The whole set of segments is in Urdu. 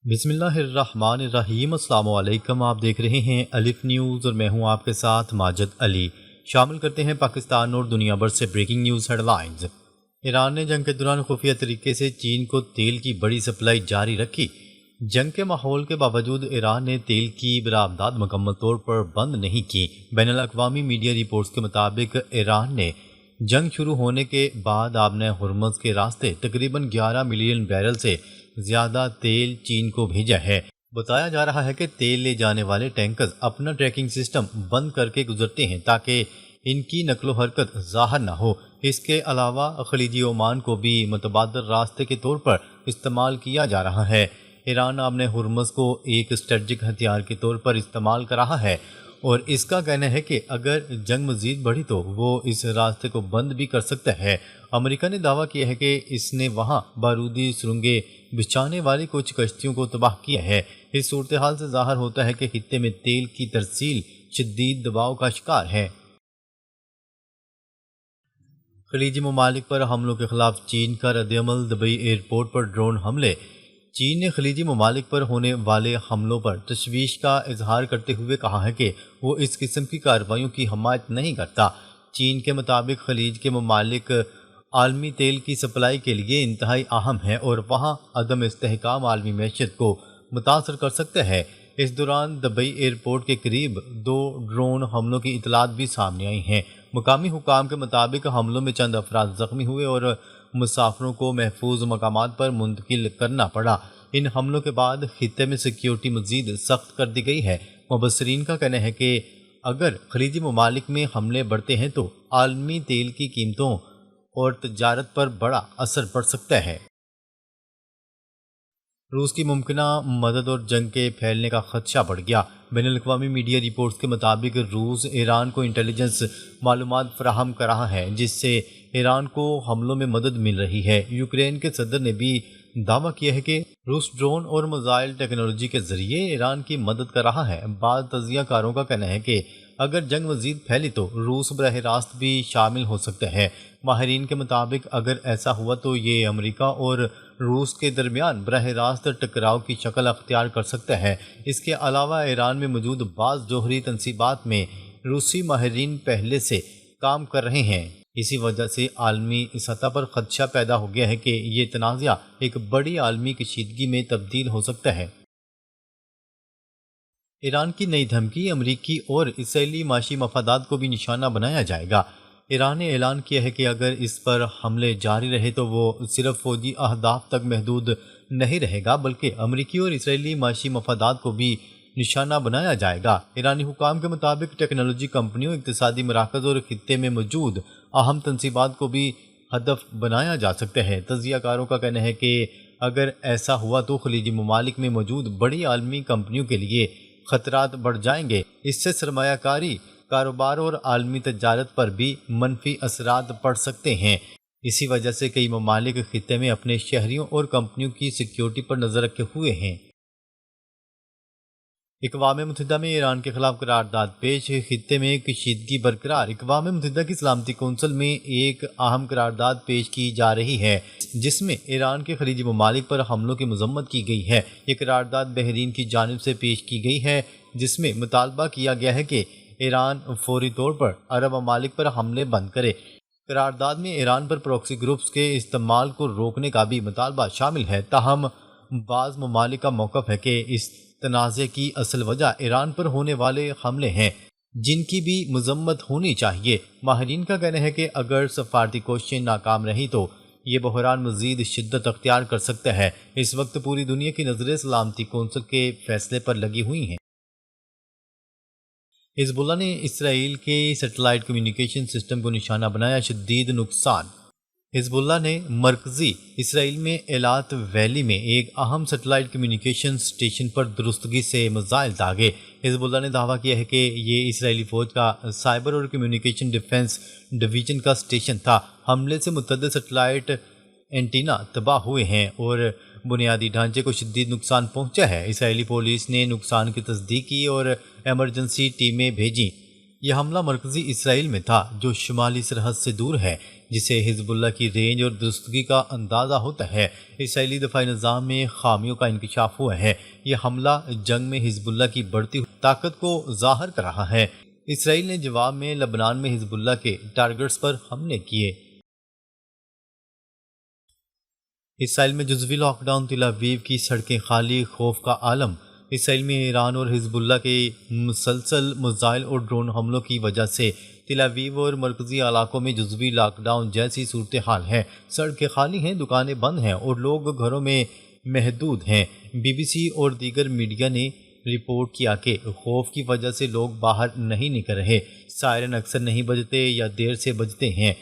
بسم اللہ الرحمن الرحیم۔ السلام علیکم، آپ دیکھ رہے ہیں الف نیوز اور میں ہوں آپ کے ساتھ ماجد علی۔ شامل کرتے ہیں پاکستان اور دنیا بھر سے breaking news headlines. Iran نے جنگ کے دوران خفیہ طریقے سے چین کو تیل کی بڑی سپلائی جاری رکھی۔ جنگ کے ماحول کے باوجود ایران نے تیل کی برآمدات مکمل طور پر بند نہیں کی۔ بین الاقوامی میڈیا رپورٹس کے مطابق ایران نے جنگ شروع ہونے کے بعد آبنۂ ہرمز کے راستے تقریباً 11 ملین بیرل سے زیادہ تیل چین کو بھیجا ہے۔ بتایا جا رہا ہے کہ تیل لے جانے والے ٹینکرز اپنا ٹریکنگ سسٹم بند کر کے گزرتے ہیں تاکہ ان کی نقل و حرکت ظاہر نہ ہو۔ اس کے علاوہ خلیجی عمان کو بھی متبادل راستے کے طور پر استعمال کیا جا رہا ہے۔ ایران آبنۂ ہرمز کو ایک اسٹریٹجک ہتھیار کے طور پر استعمال کر رہا ہے اور اس کا کہنا ہے کہ اگر جنگ مزید بڑھی تو وہ اس راستے کو بند بھی کر سکتا ہے۔ امریکہ نے دعویٰ کیا ہے کہ اس نے وہاں بارودی سرنگیں بچھانے والی کچھ کشتیوں کو تباہ کیا ہے۔ اس صورتحال سے ظاہر ہوتا ہے کہ خطے میں تیل کی ترسیل شدید دباؤ کا شکار ہے۔ خلیجی ممالک پر حملوں کے خلاف چین کا رد عمل۔ دبئی ایئرپورٹ پر ڈرون حملے۔ چین نے خلیجی ممالک پر ہونے والے حملوں پر تشویش کا اظہار کرتے ہوئے کہا ہے کہ وہ اس قسم کی کارروائیوں کی حمایت نہیں کرتا۔ چین کے مطابق خلیج کے ممالک عالمی تیل کی سپلائی کے لیے انتہائی اہم ہیں اور وہاں عدم استحکام عالمی معیشت کو متاثر کر سکتا ہے۔ اس دوران دبئی ایئرپورٹ کے قریب 2 ڈرون حملوں کی اطلاعات بھی سامنے آئی ہیں۔ مقامی حکام کے مطابق حملوں میں چند افراد زخمی ہوئے اور مسافروں کو محفوظ مقامات پر منتقل کرنا پڑا۔ ان حملوں کے بعد خطے میں سیکیورٹی مزید سخت کر دی گئی ہے۔ مبصرین کا کہنا ہے کہ اگر خلیجی ممالک میں حملے بڑھتے ہیں تو عالمی تیل کی قیمتوں اور تجارت پر بڑا اثر پڑ سکتا ہے۔ روس کی ممکنہ مدد اور جنگ کے پھیلنے کا خدشہ بڑھ گیا۔ بین الاقوامی میڈیا رپورٹس کے مطابق روس ایران کو انٹیلیجنس معلومات فراہم کر رہا ہے جس سے ایران کو حملوں میں مدد مل رہی ہے۔ یوکرین کے صدر نے بھی دعویٰ کیا ہے کہ روس ڈرون اور میزائل ٹیکنالوجی کے ذریعے ایران کی مدد کر رہا ہے۔ بعض تجزیہ کاروں کا کہنا ہے کہ اگر جنگ مزید پھیلی تو روس براہ راست بھی شامل ہو سکتا ہے۔ ماہرین کے مطابق اگر ایسا ہوا تو یہ امریکہ اور روس کے درمیان براہ راست ٹکراؤ کی شکل اختیار کر سکتا ہے۔ اس کے علاوہ ایران میں موجود بعض جوہری تنصیبات میں روسی ماہرین پہلے سے کام کر رہے ہیں۔ اسی وجہ سے عالمی سطح پر خدشہ پیدا ہو گیا ہے کہ یہ تنازع ایک بڑی عالمی کشیدگی میں تبدیل ہو سکتا ہے۔ ایران کی نئی دھمکی۔ امریکی اور اسرائیلی معاشی مفادات کو بھی نشانہ بنایا جائے گا۔ ایران نے اعلان کیا ہے کہ اگر اس پر حملے جاری رہے تو وہ صرف فوجی اہداف تک محدود نہیں رہے گا بلکہ امریکی اور اسرائیلی معاشی مفادات کو بھی نشانہ بنایا جائے گا۔ ایرانی حکام کے مطابق ٹیکنالوجی کمپنیوں، اقتصادی مراکز اور خطے میں موجود اہم تنصیبات کو بھی ہدف بنایا جا سکتا ہے۔ تجزیہ کاروں کا کہنا ہے کہ اگر ایسا ہوا تو خلیجی ممالک میں موجود بڑی عالمی کمپنیوں کے لیے خطرات بڑھ جائیں گے۔ اس سے سرمایہ کاری، کاروبار اور عالمی تجارت پر بھی منفی اثرات پڑ سکتے ہیں۔ اسی وجہ سے کئی ممالک خطے میں اپنے شہریوں اور کمپنیوں کی سیکیورٹی پر نظر رکھے ہوئے ہیں۔ اقوام متحدہ میں ایران کے خلاف قرارداد پیش۔ خطے میں کشیدگی برقرار۔ اقوام متحدہ کی سلامتی کونسل میں ایک اہم قرارداد پیش کی جا رہی ہے جس میں ایران کے خلیجی ممالک پر حملوں کی مذمت کی گئی ہے۔ یہ قرارداد بحرین کی جانب سے پیش کی گئی ہے جس میں مطالبہ کیا گیا ہے کہ ایران فوری طور پر عرب ممالک پر حملے بند کرے۔ قرارداد میں ایران پر پروکسی گروپس کے استعمال کو روکنے کا بھی مطالبہ شامل ہے۔ تاہم بعض ممالک کا موقف ہے کہ اس تنازع کی اصل وجہ ایران پر ہونے والے حملے ہیں جن کی بھی مذمت ہونی چاہیے۔ ماہرین کا کہنا ہے کہ اگر سفارتی کوششیں ناکام رہیں تو یہ بحران مزید شدت اختیار کر سکتا ہے۔ اس وقت پوری دنیا کی نظریں سلامتی کونسل کے فیصلے پر لگی ہوئی ہیں۔ حزب اللہ نے اسرائیل کے سیٹلائٹ کمیونیکیشن سسٹم کو نشانہ بنایا، شدید نقصان۔ حزب اللہ نے مرکزی اسرائیل میں ایلات ویلی میں ایک اہم سیٹلائٹ کمیونیکیشن اسٹیشن پر درستگی سے میزائل داغے۔ حزب اللہ نے دعویٰ کیا ہے کہ یہ اسرائیلی فوج کا سائبر اور کمیونیکیشن ڈیفنس ڈویژن کا اسٹیشن تھا۔ حملے سے متعدد سیٹلائٹ اینٹینا تباہ ہوئے ہیں اور بنیادی ڈھانچے کو شدید نقصان پہنچا ہے۔ اسرائیلی پولیس نے نقصان کی تصدیق کی اور ایمرجنسی ٹیمیں بھیجیں۔ یہ حملہ مرکزی اسرائیل میں تھا جو شمالی سرحد سے دور ہے، جسے حزب اللہ کی رینج اور درستگی کا اندازہ ہوتا ہے۔ اسرائیلی دفاعی نظام میں خامیوں کا انکشاف ہوا ہے۔ یہ حملہ جنگ میں حزب اللہ کی بڑھتی ہوئی طاقت کو ظاہر کر رہا ہے۔ اسرائیل نے جواب میں لبنان میں حزب اللہ کے ٹارگٹس پر حملے کیے۔ اسرائیل میں جزوی لاک ڈاؤن، تل ابیب کی سڑکیں خالی، خوف کا عالم۔ اسرائیل میں ایران اور حزب اللہ کے مسلسل میزائل اور ڈرون حملوں کی وجہ سے تل ابیب اور مرکزی علاقوں میں جزوی لاک ڈاؤن جیسی صورتحال ہے۔ سڑکیں خالی ہیں، دکانیں بند ہیں اور لوگ گھروں میں محدود ہیں۔ بی سی اور دیگر میڈیا نے رپورٹ کیا کہ خوف کی وجہ سے لوگ باہر نہیں نکل رہے، سائرن اکثر نہیں بجتے یا دیر سے بجتے ہیں،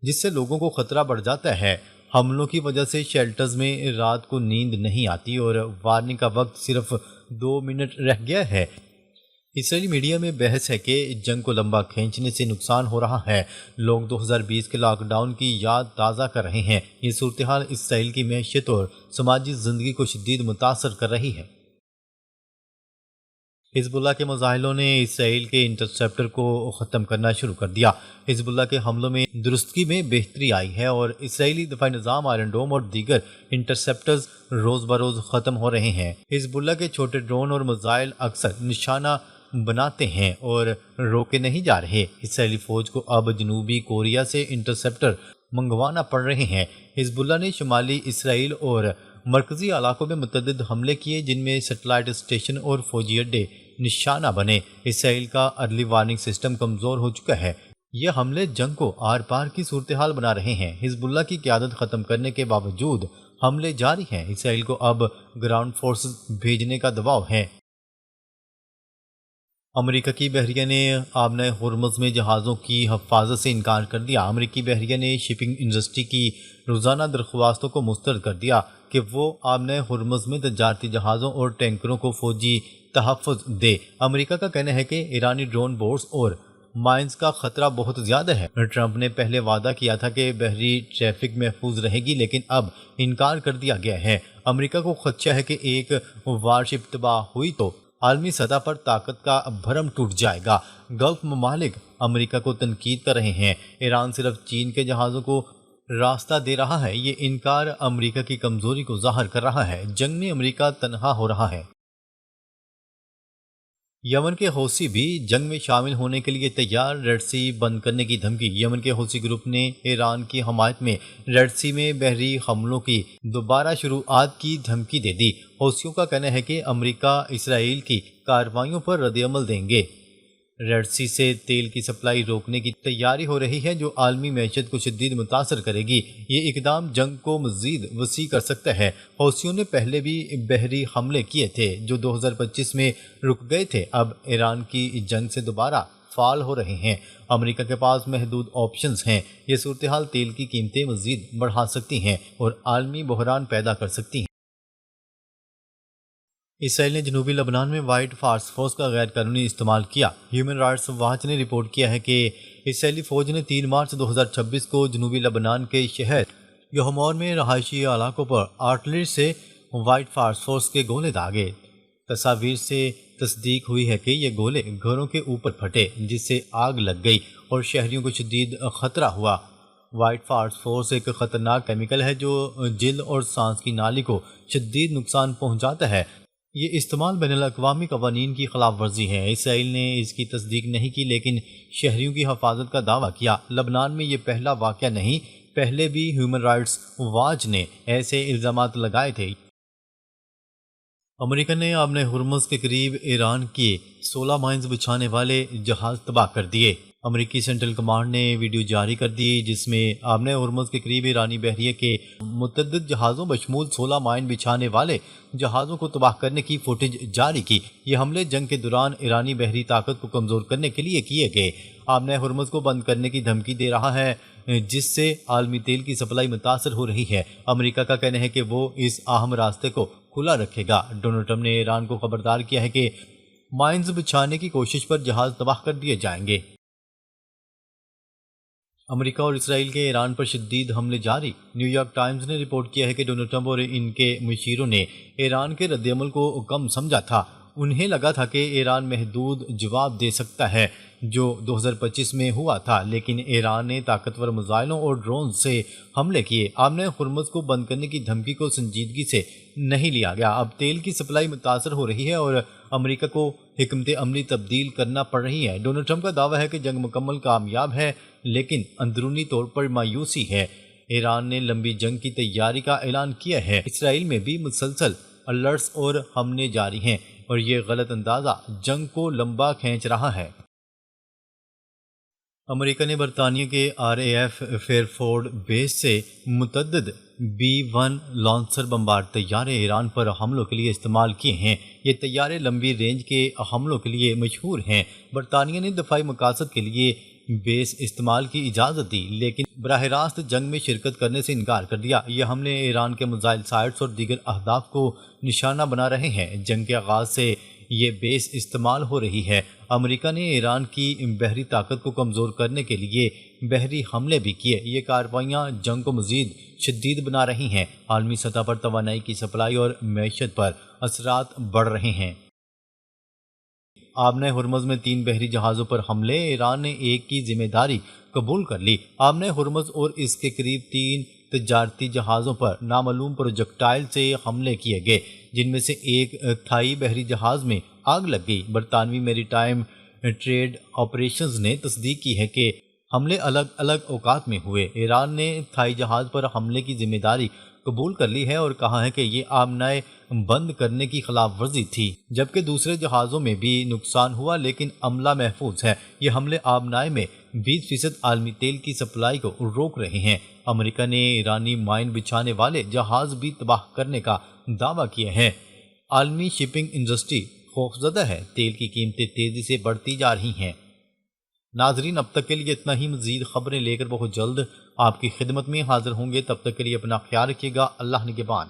جس سے لوگوں کو خطرہ بڑھ جاتا ہے۔ حملوں کی وجہ سے شیلٹرز میں رات کو نیند نہیں آتی اور وارننگ کا وقت صرف 2 منٹ رہ گیا ہے۔ اسرائیلی میڈیا میں بحث ہے کہ جنگ کو لمبا کھینچنے سے نقصان ہو رہا ہے۔ لوگ 2020 کے لاک ڈاؤن کی یاد تازہ کر رہے ہیں۔ یہ صورتحال اسرائیل کی معیشت اور سماجی زندگی کو شدید متاثر کر رہی ہے۔ حزب اللہ کے مظاہروں نے اسرائیل کے انٹرسیپٹر کو ختم کرنا شروع کر دیا۔ حزب اللہ کے حملوں میں درستگی میں بہتری آئی ہے اور اسرائیلی دفاعی نظام آئرن ڈوم اور دیگر انٹرسیپٹرز روز بروز ختم ہو رہے ہیں۔ حزب اللہ کے چھوٹے ڈرون اور میزائل اکثر نشانہ بناتے ہیں اور روکے نہیں جا رہے۔ اسرائیلی فوج کو اب جنوبی کوریا سے انٹرسیپٹر منگوانا پڑ رہے ہیں۔ حزب اللہ نے شمالی اسرائیل اور مرکزی علاقوں میں متعدد حملے کیے، جن میں سیٹلائٹ اسٹیشن اور فوجی اڈے نشانہ بنے۔ اسرائیل کا ارلی وارننگ سسٹم کمزور ہو چکا ہے۔ یہ حملے جنگ کو آر پار کی صورتحال بنا رہے ہیں۔ حزب اللہ کی قیادت ختم کرنے کے باوجود حملے جاری ہیں۔ اسرائیل کو اب گراؤنڈ فورسز بھیجنے کا دباؤ ہے۔ امریکہ کی بحریہ نے آبنہ ہرمز میں جہازوں کی حفاظت سے انکار کر دیا۔ امریکی بحریہ نے شپنگ انڈسٹری کی روزانہ درخواستوں کو مسترد کر دیا کہ وہ آبنہ ہرمز میں تجارتی جہازوں اور ٹینکروں کو فوجی تحفظ دے۔ امریکہ کا کہنا ہے کہ ایرانی ڈرون بورڈز اور مائنز کا خطرہ بہت زیادہ ہے۔ ٹرمپ نے پہلے وعدہ کیا تھا کہ بحری ٹریفک محفوظ رہے گی، لیکن اب انکار کر دیا گیا ہے۔ امریکہ کو خدشہ ہے کہ ایک وارشپ تباہ ہوئی تو عالمی سطح پر طاقت کا بھرم ٹوٹ جائے گا۔ گلف ممالک امریکہ کو تنقید کر رہے ہیں۔ ایران صرف چین کے جہازوں کو راستہ دے رہا ہے۔ یہ انکار امریکہ کی کمزوری کو ظاہر کر رہا ہے۔ جنگ میں امریکہ تنہا ہو رہا ہے۔ یمن کے حوثی بھی جنگ میں شامل ہونے کے لیے تیار، ریڈ سی بند کرنے کی دھمکی۔ یمن کے حوثی گروپ نے ایران کی حمایت میں ریڈ سی میں بحری حملوں کی دوبارہ شروعات کی دھمکی دے دی۔ حوثیوں کا کہنا ہے کہ امریکہ اسرائیل کی کارروائیوں پر رد عمل دیں گے۔ ریڈ سی سے تیل کی سپلائی روکنے کی تیاری ہو رہی ہے، جو عالمی معیشت کو شدید متاثر کرے گی۔ یہ اقدام جنگ کو مزید وسیع کر سکتا ہے۔ حوثیوں نے پہلے بھی بحری حملے کیے تھے جو 2025 میں رک گئے تھے، اب ایران کی جنگ سے دوبارہ فعال ہو رہے ہیں۔ امریکہ کے پاس محدود آپشنز ہیں۔ یہ صورتحال تیل کی قیمتیں مزید بڑھا سکتی ہیں اور عالمی بحران پیدا کر سکتی ہیں۔ اسرائیل نے جنوبی لبنان میں وائٹ فورس کا غیر قانونی استعمال کیا۔ ہیومن رائٹس واچ نے رپورٹ کیا ہے کہ اسرائیلی فوج نے 3 مارچ 2026 کو جنوبی لبنان کے شہر یہمور میں رہائشی علاقوں پر آرٹلری سے وائٹ فورس کے گولے داغے۔ تصاویر سے تصدیق ہوئی ہے کہ یہ گولے گھروں کے اوپر پھٹے، جس سے آگ لگ گئی اور شہریوں کو شدید خطرہ ہوا۔ وائٹ فورس ایک خطرناک کیمیکل ہے جو جلد اور سانس کی نالی کو شدید نقصان پہنچاتا ہے۔ یہ استعمال بین الاقوامی قوانین کی خلاف ورزی ہے۔ اسرائیل نے اس کی تصدیق نہیں کی، لیکن شہریوں کی حفاظت کا دعویٰ کیا۔ لبنان میں یہ پہلا واقعہ نہیں، پہلے بھی ہیومن رائٹس واچ نے ایسے الزامات لگائے تھے۔ امریکہ نے آبنہ ہرمز کے قریب ایران کے 16 مائنز بچھانے والے جہاز تباہ کر دیے۔ امریکی سینٹرل کمانڈ نے ویڈیو جاری کر دی جس میں آبنہ ہرمز کے قریب ایرانی بحریہ کے متعدد جہازوں بشمول 16 مائن بچھانے والے جہازوں کو تباہ کرنے کی فوٹیج جاری کی۔ یہ حملے جنگ کے دوران ایرانی بحری طاقت کو کمزور کرنے کے لیے کیے گئے۔ آبنہ ہرمز کو بند کرنے کی دھمکی دے رہا ہے، جس سے عالمی تیل کی سپلائی متاثر ہو رہی ہے۔ امریکہ کا کہنا ہے کہ وہ اس اہم راستے کو کھلا رکھے گا۔ ڈونلڈ ٹرمپ نے ایران کو خبردار کیا ہے کہ مائنز بچھانے کی کوشش پر جہاز تباہ کر دیے جائیں گے۔ امریکہ اور اسرائیل کے ایران پر شدید حملے جاری۔ نیو یارک ٹائمز نے رپورٹ کیا ہے کہ ڈونلڈ ٹرمپ اور ان کے مشیروں نے ایران کے رد عمل کو کم سمجھا تھا۔ انہیں لگا تھا کہ ایران محدود جواب دے سکتا ہے جو 2025 میں ہوا تھا، لیکن ایران نے طاقتور میزائلوں اور ڈرون سے حملے کیے۔ آبِ ہرمز کو بند کرنے کی دھمکی کو سنجیدگی سے نہیں لیا گیا۔ اب تیل کی سپلائی متاثر ہو رہی ہے اور امریکہ کو حکمت عملی تبدیل کرنا پڑ رہی ہے۔ ڈونلڈ ٹرمپ کا دعویٰ ہے کہ جنگ مکمل کامیاب ہے، لیکن اندرونی طور پر مایوسی ہے۔ ایران نے لمبی جنگ کی تیاری کا اعلان کیا ہے۔ اسرائیل میں بھی مسلسل الرٹس اور حملے جاری ہیں اور یہ غلط اندازہ جنگ کو لمبا کھینچ رہا ہے۔ امریکہ نے برطانیہ کے RAF فیئرفورڈ بیس سے متعدد B-1 لانسر بمبار طیارے ایران پر حملوں کے لیے استعمال کیے ہیں۔ یہ طیارے لمبی رینج کے حملوں کے لیے مشہور ہیں۔ برطانیہ نے دفاعی مقاصد کے لیے بیس استعمال کی اجازت دی، لیکن براہ راست جنگ میں شرکت کرنے سے انکار کر دیا۔ یہ حملے ایران کے میزائل سائٹس اور دیگر اہداف کو نشانہ بنا رہے ہیں۔ جنگ کے آغاز سے یہ بیس استعمال ہو رہی ہے۔ امریکہ نے ایران کی بحری طاقت کو کمزور کرنے کے لیے بحری حملے بھی کیے۔ یہ کارروائیاں جنگ کو مزید شدید بنا رہی ہیں۔ عالمی سطح پر توانائی کی سپلائی اور معیشت پر اثرات بڑھ رہے ہیں۔ آبِ ہرمز میں 3 بحری جہازوں پر حملے، ایران نے ایک کی ذمہ داری قبول کر لی۔ آبِ ہرمز اور اس کے قریب 3 تجارتی جہازوں پر نامعلوم پروجیکٹائل سے حملے کیے گئے، جن میں سے ایک تھائی بحری جہاز میں آگ لگ گئی۔ برطانوی میری ٹائم ٹریڈ آپریشنز نے تصدیق کی ہے کہ حملے الگ الگ اوقات میں ہوئے۔ ایران نے تھائی جہاز پر حملے کی ذمہ داری قبول کر لی ہے اور کہا ہے کہ یہ آبنائے بند کرنے کی خلاف ورزی تھی، جبکہ دوسرے جہازوں میں بھی نقصان ہوا لیکن عملہ محفوظ ہے۔ یہ حملے آبنائے میں 20% عالمی تیل کی سپلائی کو روک رہے ہیں۔ امریکہ نے ایرانی مائن بچھانے والے جہاز بھی تباہ کرنے کا دعویٰ کیا ہے۔ عالمی شپنگ انڈسٹری خوفزدہ ہے، تیل کی قیمتیں تیزی سے بڑھتی جا رہی ہیں۔ ناظرین، اب تک کے لیے اتنا ہی۔ مزید خبریں لے کر بہت جلد آپ کی خدمت میں حاضر ہوں گے۔ تب تک کے لیے اپنا خیال رکھیے گا۔ اللہ نگہبان۔